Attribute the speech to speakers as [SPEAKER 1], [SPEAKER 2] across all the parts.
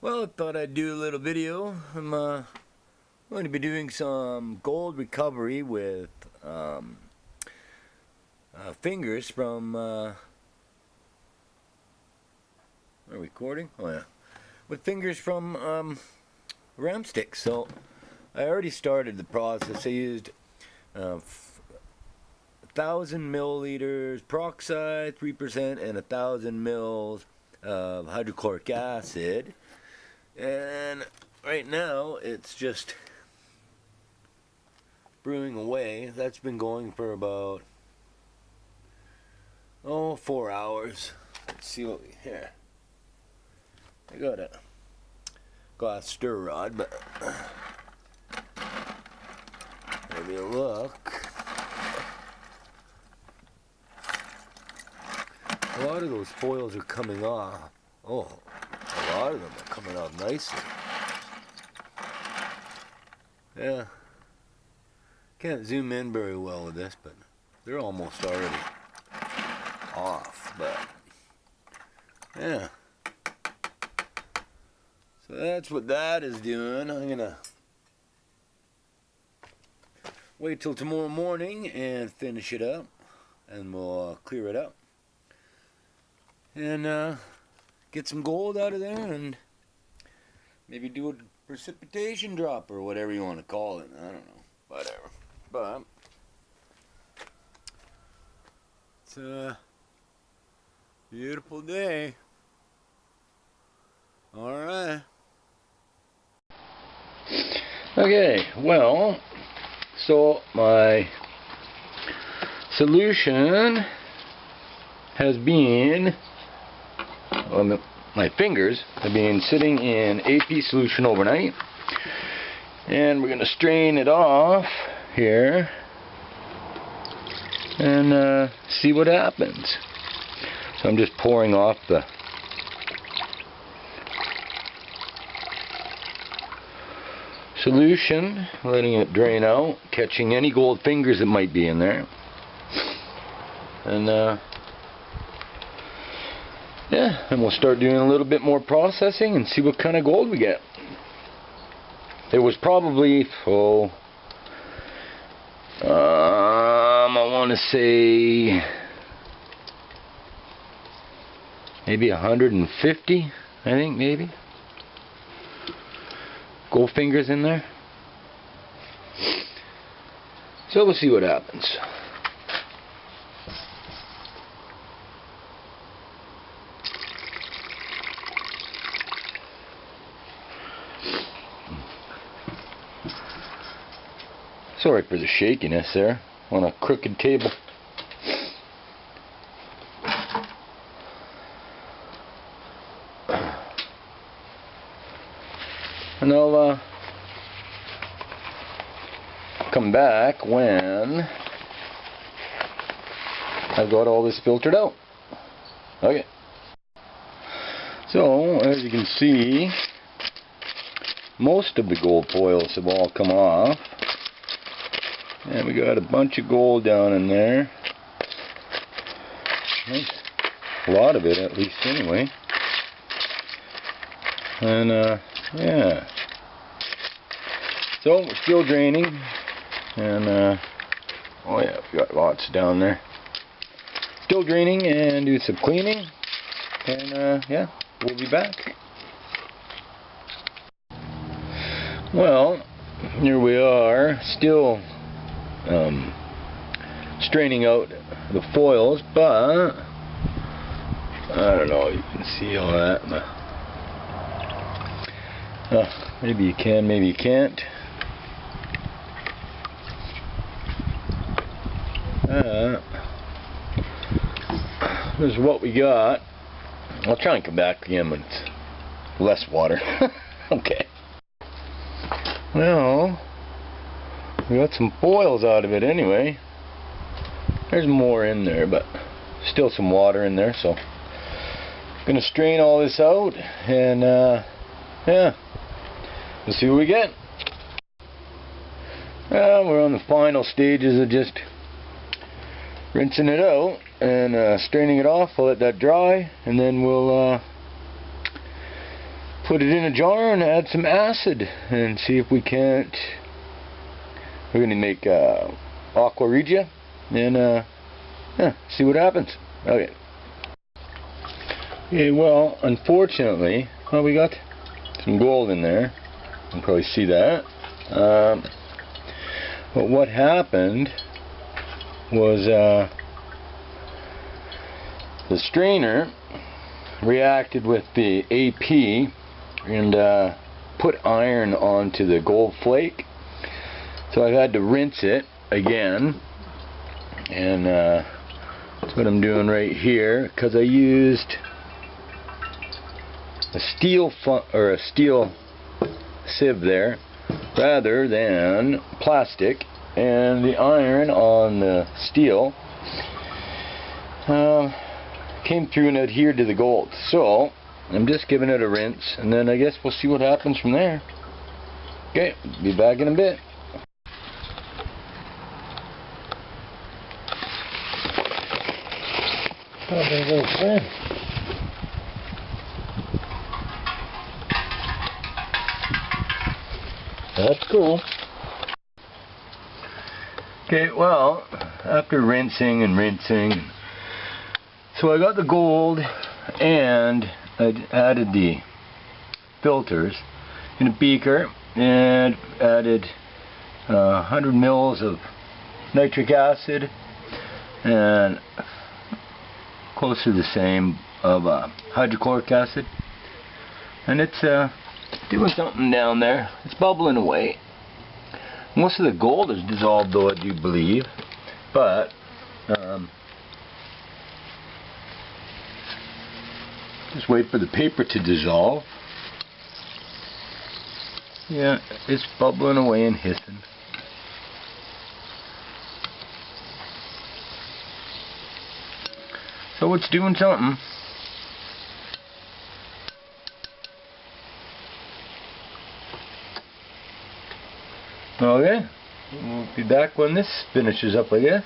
[SPEAKER 1] Well, I thought I'd do a little video. I'm going to be doing some gold recovery with fingers from. Are we recording? Oh yeah, with fingers from ram sticks. So I already started the process. I used 1,000 milliliters peroxide, 3%, and 1,000 mils of hydrochloric acid. And right now it's just brewing away. That's been going for about 4 hours. Let's see what we here. I got a glass stir rod, but maybe a look. A lot of those foils are coming off. Oh, a lot of them are coming off nicely. Yeah. Can't zoom in very well with this, but they're almost already off. But yeah. So that's what that is doing. I'm gonna wait till tomorrow morning and finish it up, and we'll clear it up and get some gold out of there, and maybe do a precipitation drop or whatever you want to call it. I don't know, whatever. But it's a beautiful day. All right. Okay, well, so my solution has been, my fingers have been sitting in AP solution overnight, and we're going to strain it off here and see what happens. So I'm just pouring off the solution, letting it drain out, catching any gold fingers that might be in there, and yeah, and we'll start doing a little bit more processing and see what kind of gold we get. It was probably, I want to say maybe 150, I think, maybe gold fingers in there. So we'll see what happens. Sorry for the shakiness there on a crooked table. And I'll come back when I've got all this filtered out. Okay. So, as you can see, most of the gold foils have all come off. And we got a bunch of gold down in there. A lot of it, at least, anyway. And yeah. So we're still draining, and oh yeah, we got lots down there. Still draining and do some cleaning, and yeah, we'll be back. Well, here we are, still straining out the foils, but I don't know, you can see all that. Maybe you can, maybe you can't. This is what we got. I'll try and come back again with less water. Okay. Well, we got some foils out of it anyway. There's more in there, but still some water in there, so I'm gonna strain all this out, and yeah, we'll see what we get. Well, we're on the final stages of just rinsing it out and straining it off. We'll let that dry, and then we'll put it in a jar and add some acid and see if we can't. We're going to make aqua regia and yeah, see what happens. Okay. Okay, well, unfortunately, well, we got some gold in there. You can probably see that. But what happened was the strainer reacted with the AP and put iron onto the gold flake. So I had to rinse it again, and that's what I'm doing right here, because I used a steel sieve there rather than plastic, and the iron on the steel came through and adhered to the gold. So I'm just giving it a rinse, and then I guess we'll see what happens from there. Okay, be back in a bit. Oh, there's a little friend. That's cool. Okay, well, after rinsing and rinsing, so I got the gold and I added the filters in a beaker and added 100 mils of nitric acid and close to the same of hydrochloric acid, and it's doing something down there. It's bubbling away. Most of the gold is dissolved, though, I do believe, but just wait for the paper to dissolve. Yeah, it's bubbling away and hissing. So it's doing something. Okay, we'll be back when this finishes up, I guess.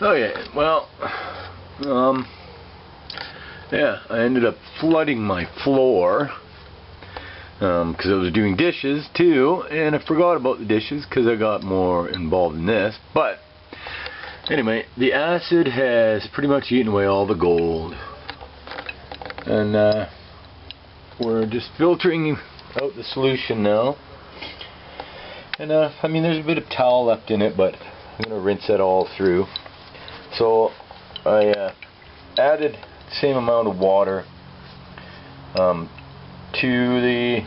[SPEAKER 1] Okay, well, yeah, I ended up flooding my floor because I was doing dishes too, and I forgot about the dishes because I got more involved in this. But anyway, the acid has pretty much eaten away all the gold, and we're just filtering out the solution now. And I mean, there's a bit of towel left in it, but I'm going to rinse that all through. So I added the same amount of water to the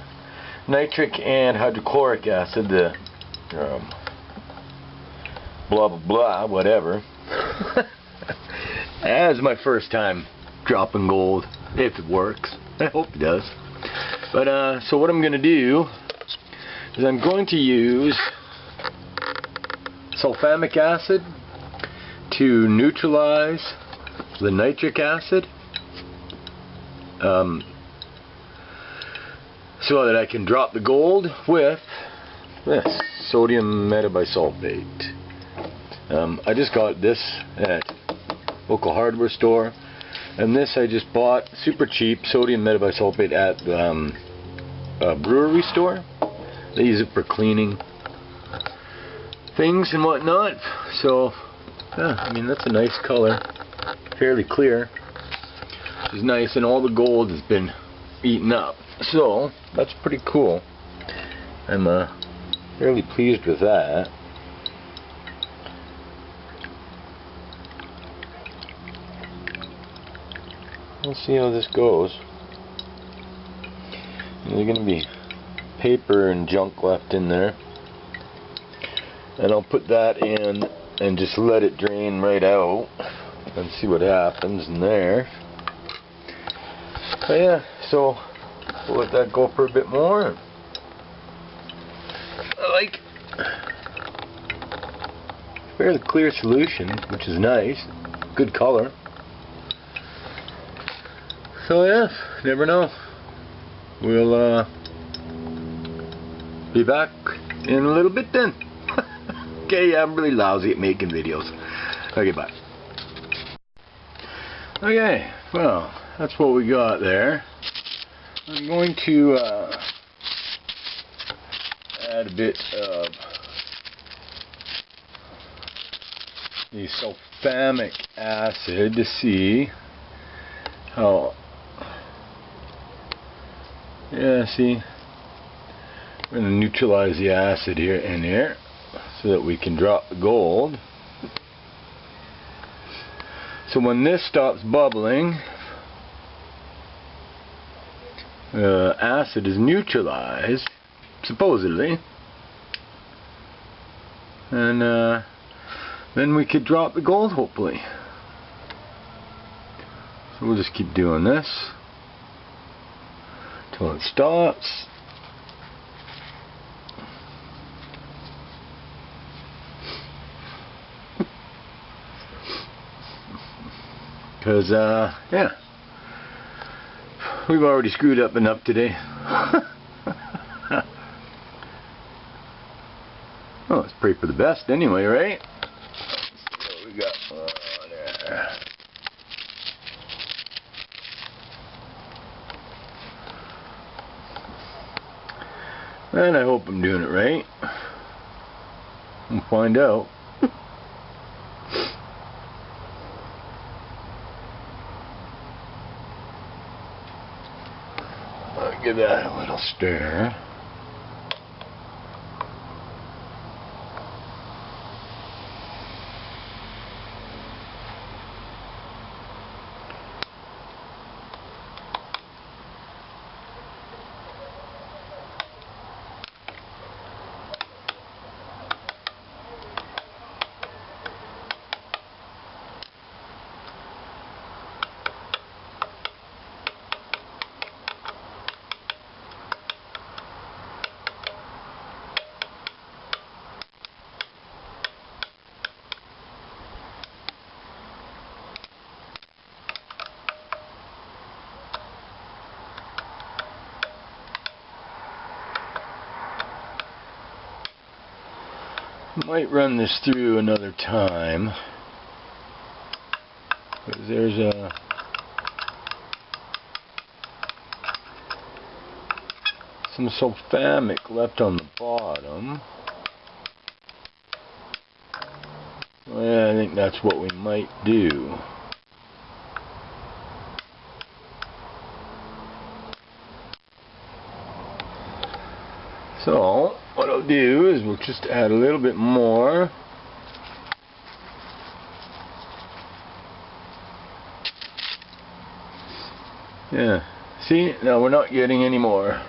[SPEAKER 1] nitric and hydrochloric acid, the blah blah blah whatever. As my first time dropping gold, if it works. I hope it does. But so what I'm going to do is I'm going to use sulfamic acid to neutralize the nitric acid, so that I can drop the gold with this sodium metabisulfate. I just got this at local hardware store, and this I just bought super cheap, sodium metabisulfate, at the brewery store. They use it for cleaning things and whatnot. So yeah, I mean, that's a nice color, fairly clear, which is nice, and all the gold has been eaten up. So that's pretty cool. I'm fairly pleased with that. We'll see how this goes. There's going to be paper and junk left in there, and I'll put that in and just let it drain right out and see what happens in there. But yeah, so we'll let that go for a bit more. I like fairly clear solution, which is nice. Good color. So yeah, never know. We'll be back in a little bit then. Okay, I'm really lousy at making videos. Okay, bye. Okay, well, that's what we got there. I'm going to add a bit of the sulfamic acid to see how, yeah, see, we're going to neutralize the acid here in here so that we can drop the gold. So when this stops bubbling, acid is neutralized, supposedly, and then we could drop the gold, hopefully. So we'll just keep doing this till it stops. Because, yeah, we've already screwed up enough today. Well, let's pray for the best anyway, right? What we got there? And I hope I'm doing it right. We'll find out. I'll give that a little stir. Might run this through another time, because there's some sulfamic left on the bottom. Well, I think that's what we might do. So, what I'll do is we'll just add a little bit more. Yeah, see, now we're not getting any more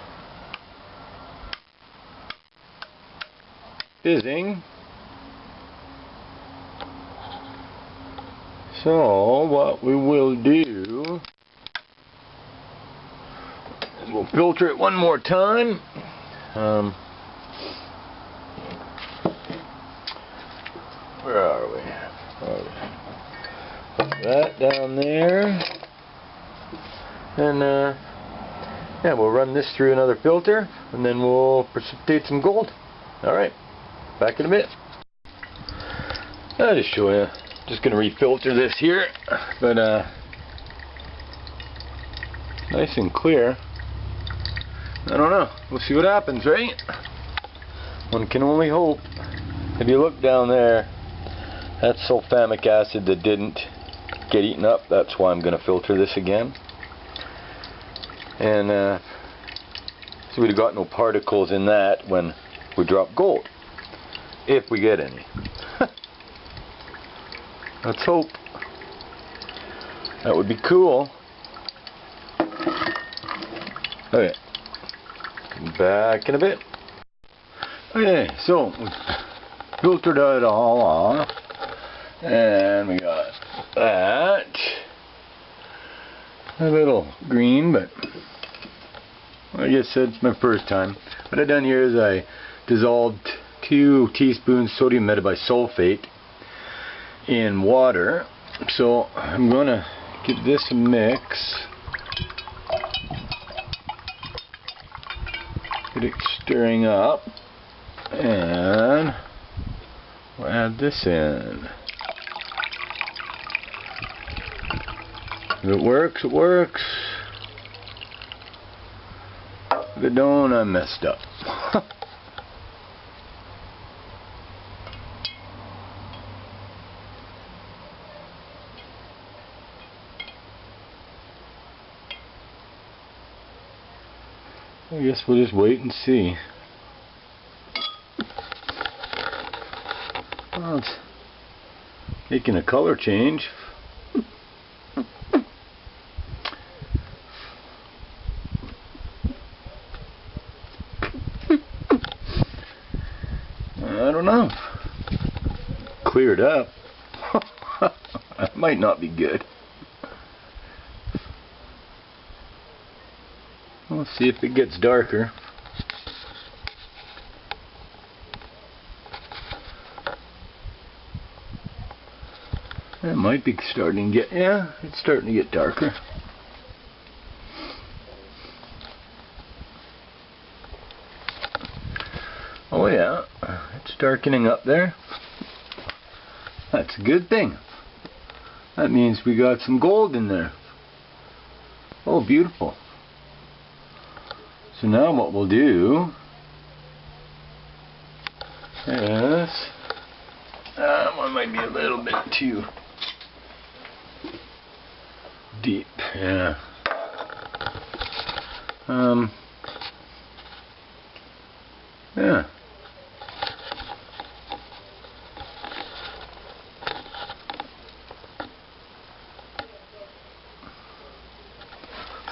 [SPEAKER 1] fizzing. So, what we will do is we'll filter it one more time. Where are we? Put that down there, and yeah, we'll run this through another filter, and then we'll precipitate some gold. All right, back in a bit. I'll just show you. Just gonna refilter this here, but nice and clear. I don't know. We'll see what happens, right? One can only hope. If you look down there, that's sulfamic acid that didn't get eaten up. That's why I'm going to filter this again. And so we'd have got no particles in that when we drop gold. If we get any. Let's hope. That would be cool. Okay. Back in a bit. Okay, so we filtered it all off, and we got that. A little green, but like I said, it's my first time. What I've done here is I dissolved 2 teaspoons sodium metabisulfate in water. So I'm going to give this a mix. Get it stirring up, and we'll add this in. If it works, it works. If it don't, I messed up. I guess we'll just wait and see. Well, it's making a color change. I don't know. Cleared up. That might not be good. We'll see if it gets darker. It might be starting to get, yeah, it's starting to get darker. Oh yeah, it's darkening up there. That's a good thing. That means we got some gold in there. Oh, beautiful. So now what we'll do is, that one might be a little bit too deep, yeah. Yeah.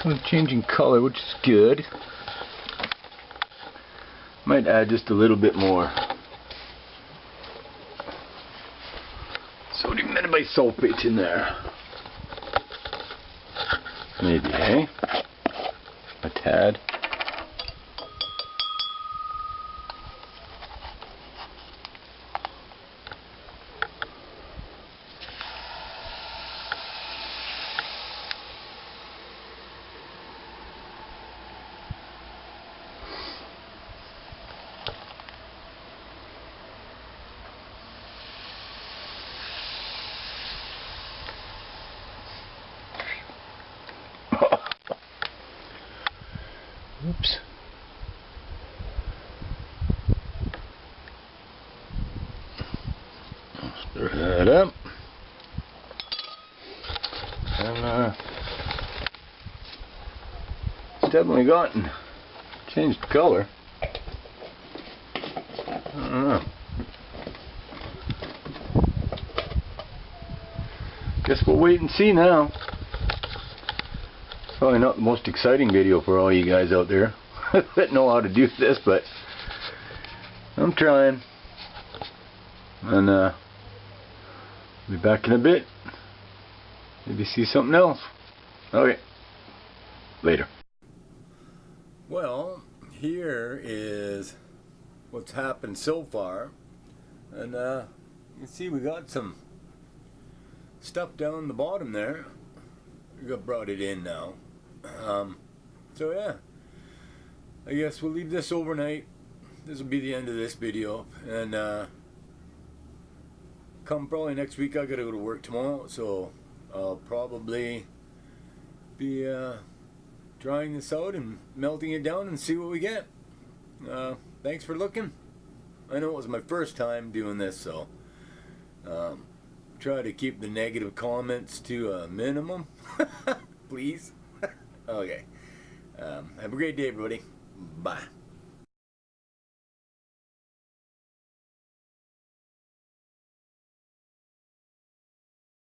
[SPEAKER 1] So it's changing color, which is good. Might add just a little bit more sodium metabisulfate in there. Maybe, eh? A tad. Oops. Stir that up. And it's definitely gotten changed color. I don't know. Guess we'll wait and see now. Probably not the most exciting video for all you guys out there that know how to do this, but I'm trying. And be back in a bit. Maybe see something else. Okay. Later. Well, here is what's happened so far. And you can see we got some stuff down the bottom there. We got brought it in now. So yeah, I guess we'll leave this overnight. This will be the end of this video, and come probably next week I gotta go to work tomorrow, so I'll probably be drying this out and melting it down and see what we get. Thanks for looking. I know it was my first time doing this, so try to keep the negative comments to a minimum. Please. Okay. Have a great day, everybody. Bye.